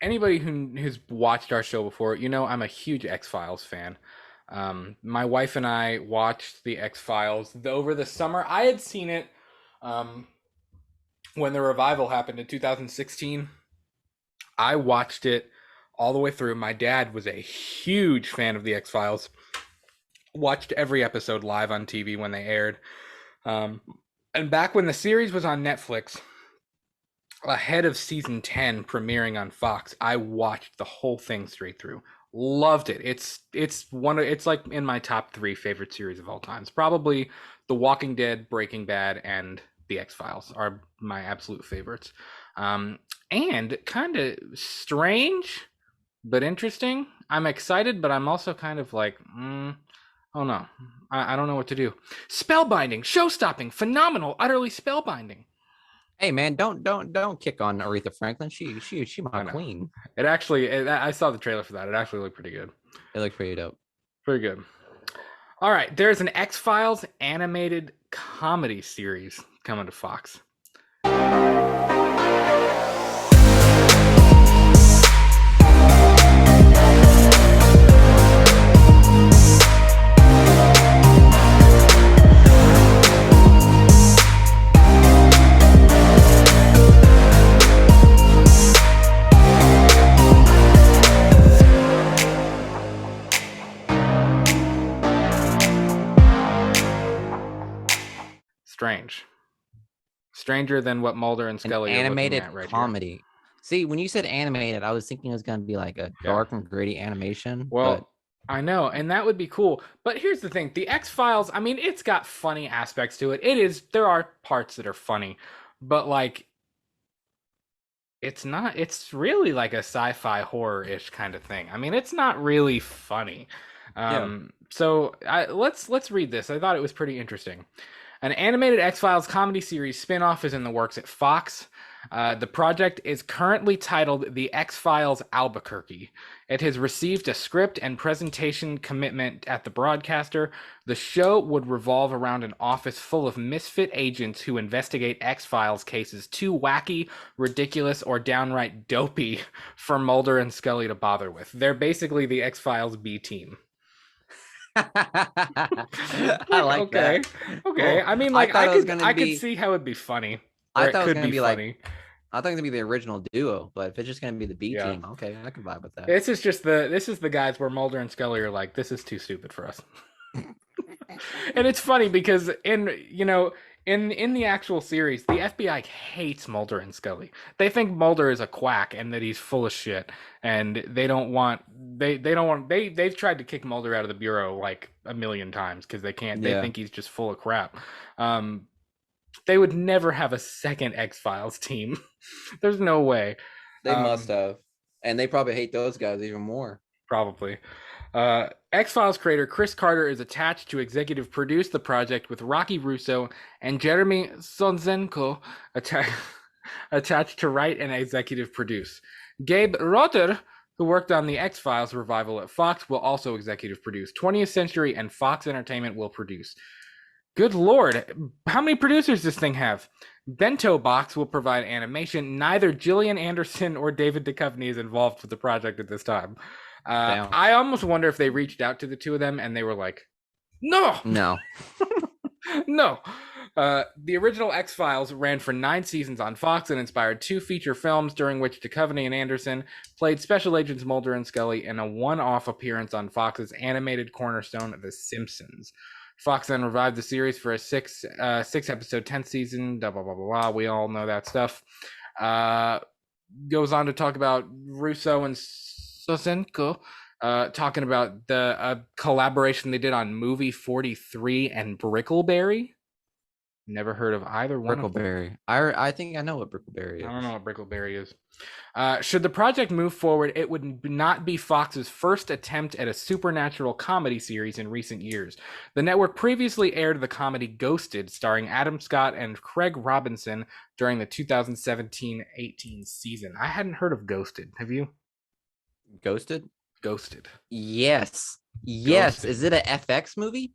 anybody who's watched our show before, I'm a huge X-Files fan. My wife and I watched the X-Files over the summer. I had seen it um, when the revival happened in 2016. I watched it all the way through. My dad was a huge fan of the X-Files. Watched every episode live on TV when they aired. Um, and back when the series was on Netflix, ahead of season 10 premiering on Fox, I watched the whole thing straight through. Loved it. It's like in my top 3 favorite series of all time. It's probably The Walking Dead, Breaking Bad, and The X-Files are my absolute favorites. And kind of strange but interesting. I'm excited, but I'm also kind of like, oh no, I don't know what to do. Spellbinding, show-stopping, phenomenal, utterly spellbinding. Hey man, don't kick on Aretha Franklin. She my I know. queen. I saw the trailer for that. It actually looked pretty good. It looked pretty dope. Pretty good. All right, there's an X-Files animated comedy series coming to Fox. Strange. Stranger than what Mulder and An Scully are looking animated at right comedy. here. See, when you said animated, I was thinking it was gonna be like a dark and gritty animation. But Well, I know, and that would be cool. But here's the thing: the X-Files. I mean, it's got funny aspects to it. There are parts that are funny, but like, it's not. It's really like a sci-fi horror-ish kind of thing. I mean, it's not really funny. yeah, Let's read this. I thought it was pretty interesting. An animated X-Files comedy series spinoff is in the works at Fox. The project is currently titled The X-Files Albuquerque. It has received a script and presentation commitment at the broadcaster. The show would revolve around an office full of misfit agents who investigate X-Files cases too wacky, ridiculous, or downright dopey for Mulder and Scully to bother with. They're basically the X-Files B team. I like okay, that. okay. Well, I mean, I like, thought it was gonna I could be. see how it'd be funny, or I it thought it was could gonna be be like. funny. I thought it was gonna be the original duo, but if it's just gonna be the B Yeah. team, okay, I can vibe with that. This is the guys where Mulder and Scully are like, this is too stupid for us. And it's funny because in the actual series, the FBI hates Mulder and Scully. They think Mulder is a quack and that he's full of shit, and they've tried to kick Mulder out of the bureau like a million times because they can't. They Yeah, think he's just full of crap. Um, they would never have a second X-Files team. There's no way. they must have, and they probably hate those guys even more. Probably. X-Files creator Chris Carter is attached to executive produce the project with Rocky Russo and Jeremy Sonzenko attached to write and executive produce. Gabe Rotter, who worked on the X-Files revival at Fox, will also executive produce. 20th Century and Fox Entertainment will produce. Good Lord, how many producers does this thing have? Bento Box will provide animation. Neither Gillian Anderson or David Duchovny is involved with the project at this time. I almost wonder if they reached out to the two of them and they were like, no, No. no. The original X-Files ran for 9 seasons on Fox and inspired 2 feature films, during which Duchovny and Anderson played Special Agents Mulder and Scully in a one-off appearance on Fox's animated cornerstone, The Simpsons. Fox then revived the series for a 6 episode 10th season. Blah, blah, blah, blah, blah. We all know that stuff. Goes on to talk about Russo and Sosenko talking about the collaboration they did on Movie 43 and Brickleberry. Never heard of either one of them. Brickleberry. I think I know what Brickleberry is. I don't know what Brickleberry is. Should the project move forward, it would not be Fox's first attempt at a supernatural comedy series in recent years. The network previously aired the comedy Ghosted, starring Adam Scott and Craig Robinson, during the 2017-18 season. I hadn't heard of Ghosted. Have you? Ghosted? Ghosted. Yes. Yes. Ghosted. Is it a FX movie?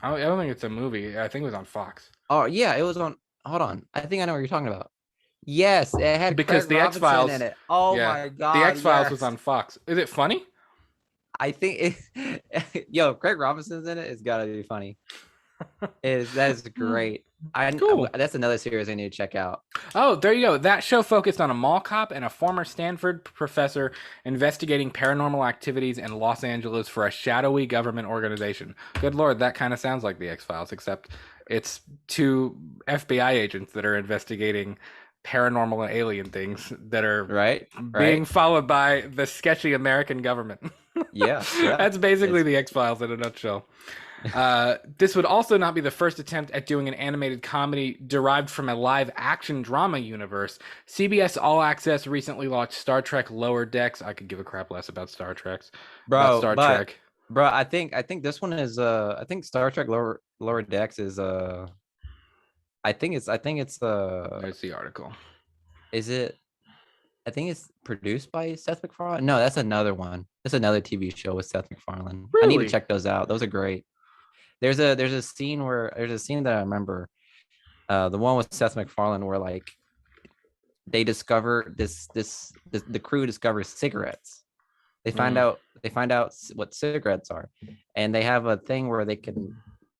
I don't think it's a movie. I think it was on Fox. Oh yeah, it was on. Hold on. I think I know what you're talking about. Yes, it had because Craig the X Robinson in Files, it. Oh yeah, my the God, X Files was yes. on Fox. Is it funny? I think yo, Craig Robinson's in it. It's gotta be funny. That is great. Cool. That's another series I need to check out. Oh, there you go. That show focused on a mall cop and a former Stanford professor investigating paranormal activities in Los Angeles for a shadowy government organization. Good Lord, that kind of sounds like the X Files, except it's two FBI agents that are investigating paranormal and alien things that are Right? being Right? followed by the sketchy American government. Yeah, yeah. That's basically It's the X Files in a nutshell. This would also not be the first attempt at doing an animated comedy derived from a live action drama universe. CBS All Access recently launched Star Trek Lower Decks. I could give a crap less about about bro, Star but Trek. bro, I think this one is I think Star Trek Lower Decks is I think it's There's the article. is it I think it's produced by Seth MacFarlane. No, that's another one. That's another TV show with Seth MacFarlane. I need to Really? check those out. Those are great. There's a scene that I remember, the one with Seth MacFarlane where like they discover the crew discovers cigarettes. Mm. They find out what cigarettes are, and they have a thing where they can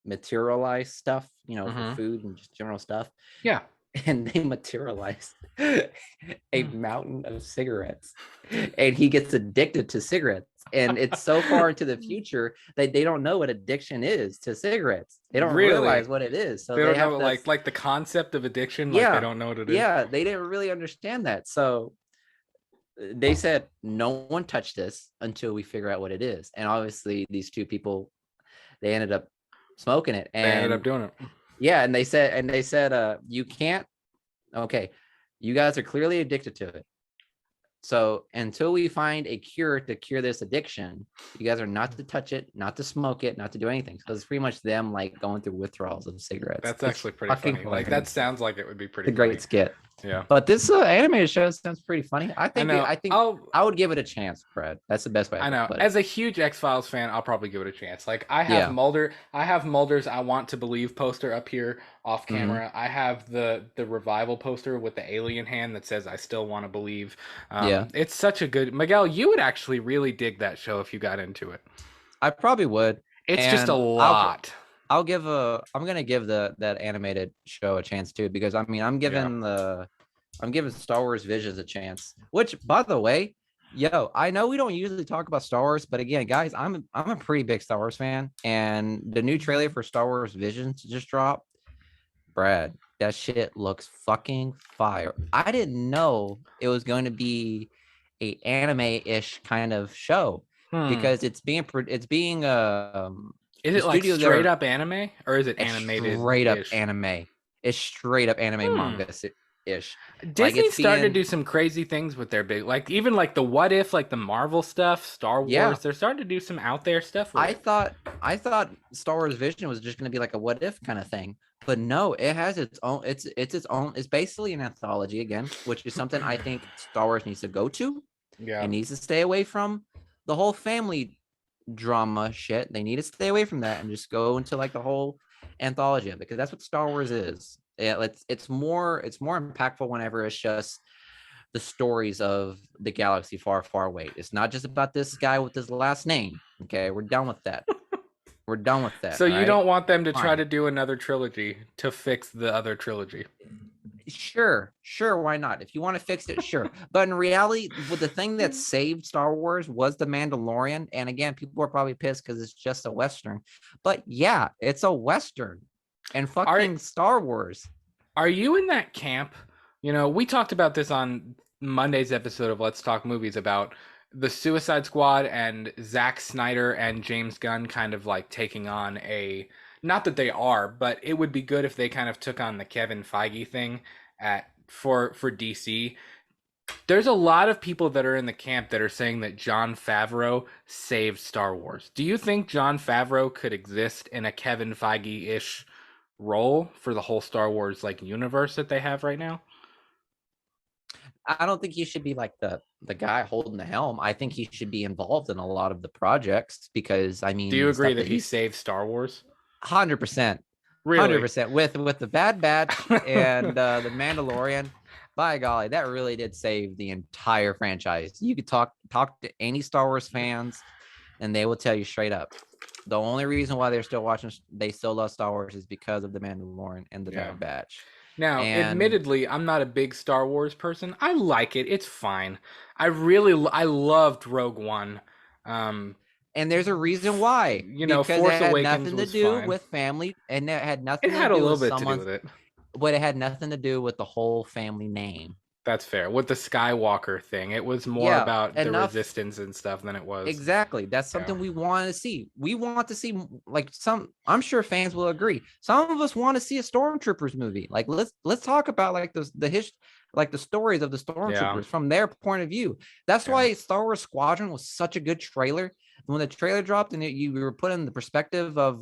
materialize stuff, for Mm-hmm. food and just general stuff. Yeah. And they materialize a mountain of cigarettes, and he gets addicted to cigarettes. And it's so far into the future that they don't know what addiction is to cigarettes. They don't Really? realize what it is, so They they don't know have to. like the concept of addiction. Like they Yeah, don't know what it is. yeah, they didn't really understand that. So they said no one touched this until we figure out what it is. And obviously these two people, they ended up smoking it. They ended up And doing it. yeah, and they said you can't. Okay, you guys are clearly addicted to it, so until we find a cure to cure this addiction, you guys are not to touch it, not to smoke it, not to do anything. So it's pretty much them like going through withdrawals of cigarettes. That's It's actually pretty fucking funny. Like that hilarious. sounds like it would be It's pretty a funny. great skit. Yeah. But this animated show sounds pretty funny. I know. I think I would give it a chance, Brad. That's the best way I I could know. put it. As a huge X Files fan, I'll probably give it a chance. Like I have Yeah. Mulder. I have Mulder's "I Want to Believe" poster up here off Hmm. camera. I have the revival poster with the alien hand that says "I still want to believe." Yeah. It's such a good Miguel. You would actually really dig that show if you got into it. I probably would. It's just a And lot. I'm gonna give that animated show a chance too, because I mean Yeah. I'm giving Star Wars Visions a chance. Which, by the way, yo, I know we don't usually talk about Star Wars, but again, guys, I'm a pretty big Star Wars fan, and the new trailer for Star Wars Visions just dropped. Brad, that shit looks fucking fire. I didn't know it was going to be a anime-ish kind of show, Hmm. because it's being Is the it like studio that straight are up anime or is it it's animated straight up ish? anime. It's straight up anime Hmm. manga ish. Like Disney's it's starting to do being some crazy things with their big, like even like the what if, like the Marvel stuff, Star yeah. Wars. They're starting to do some out there stuff with I it. thought I thought Star Wars Vision was just going to be like a what if kind of thing, but no, it has its own. It's its own. It's basically an anthology again, which is something I think Star Wars needs to go to. It Yeah. needs to stay away from the whole family drama shit. They need to stay away from that and just go into like the whole anthology of it, because that's what Star Wars is. Yeah, it's more impactful whenever it's just the stories of the galaxy far, far away. It's not just about this guy with his last name. Okay, we're done with that. We're done with that. So All you right. don't want them to try Fine. to do another trilogy to fix the other trilogy. Sure, sure, why not? If you want to fix it, sure. But in reality, the thing that saved Star Wars was The Mandalorian. And again, people are probably pissed because it's just a Western. But yeah, it's a Western. And Are fucking Star Wars. are you in that camp? You know, we talked about this on Monday's episode of Let's Talk Movies about the Suicide Squad and Zack Snyder and James Gunn kind of like taking on a, not that they are, but it would be good if they kind of took on the Kevin Feige thing at for DC. There's a lot of people that are in the camp that are saying that Jon Favreau saved Star Wars. Do you think Jon Favreau could exist in a Kevin Feige-ish role for the whole Star Wars like universe that they have right now? I don't think he should be like the guy holding the helm. I think he should be involved in a lot of the projects, because I Do mean you the agree stuff that that he he's saved Star Wars? 100%. Really? 100% with the Bad Batch and the Mandalorian. by golly, that really did save the entire franchise. You could talk to any Star Wars fans, and they will tell you straight up. The only reason why they're still watching, they still love Star Wars, is because of the Mandalorian and the Yeah. Bad Batch. Now, And admittedly, I'm not a big Star Wars person. I like it. It's fine. I loved Rogue One. Um, there's a reason why, because it Force had Awakens nothing to was do fine. with family, and it had It nothing to had a do little with bit to do someone's, with it. but it had nothing to do with the whole family name. That's fair. With the Skywalker thing, it was more Yeah, about the enough. resistance and stuff than it was. Exactly. That's Yeah. something we want to see. We want to see, like, I'm sure fans will agree. Some of us want to see a Stormtroopers movie. Like, let's talk about like like the stories of the Yeah. Stormtroopers from their point of view. That's Yeah. why Star Wars Squadron was such a good trailer. When the trailer dropped and you were put in the perspective of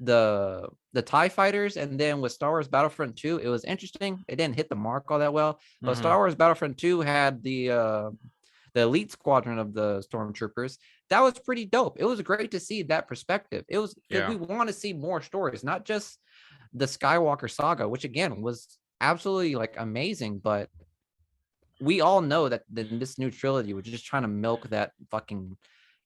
the TIE fighters, and then with Star Wars Battlefront 2, it was interesting. It didn't hit the mark all that well, but Mhm. Star Wars Battlefront 2 had the elite squadron of the stormtroopers. That was pretty dope. It was great to see that perspective. It was because Yeah. we want to see more stories, not just the Skywalker saga, which again was absolutely like amazing. But we all know that this new trilogy was just trying to milk that fucking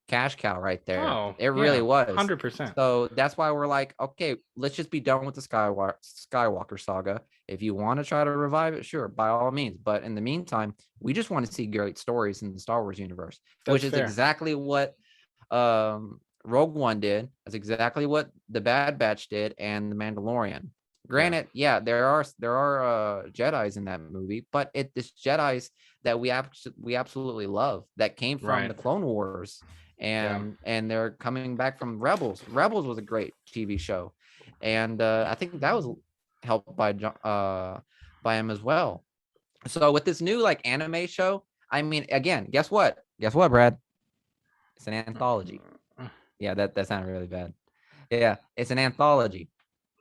cash cow right there. Oh, It really yeah. was. 100%. So that's why we're like, okay, let's just be done with the Skywalker saga. If you want to try to revive it, sure, by all means. But in the meantime, we just want to see great stories in the Star Wars universe, which That's is fair. exactly what Rogue One did. That's exactly what the Bad Batch did, and the Mandalorian. Granted, yeah, there are Jedi's in that movie, but it's Jedi's that we absolutely love, that came from the Right. Clone Wars, Yeah. and they're coming back from Rebels. Rebels was a great TV show, and I think that was helped by him as well. So with this new like anime show, I mean, again, guess what? Guess what, Brad? It's an anthology. Yeah, that sounded really bad. Yeah, it's an anthology.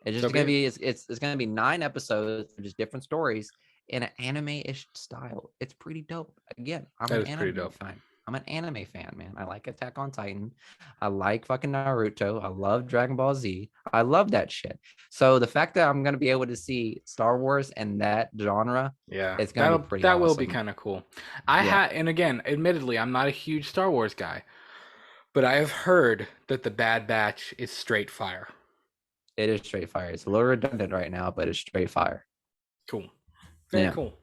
It's So just be gonna it. be it's gonna be 9 episodes of just different stories in an anime-ish style. It's pretty dope. Again, I'm That an is pretty anime dope. fan. I'm an anime fan, man. I like Attack on Titan. I like fucking Naruto. I love Dragon Ball Z. I love that shit. So the fact that I'm gonna be able to see Star Wars and that genre, Yeah. it's gonna be pretty That will be awesome. kind of cool. Yeah, And again, admittedly, I'm not a huge Star Wars guy, but I have heard that the Bad Batch is straight fire. it is straight fire. It's a little redundant right now, but it's straight fire. Cool. Very Yeah. cool.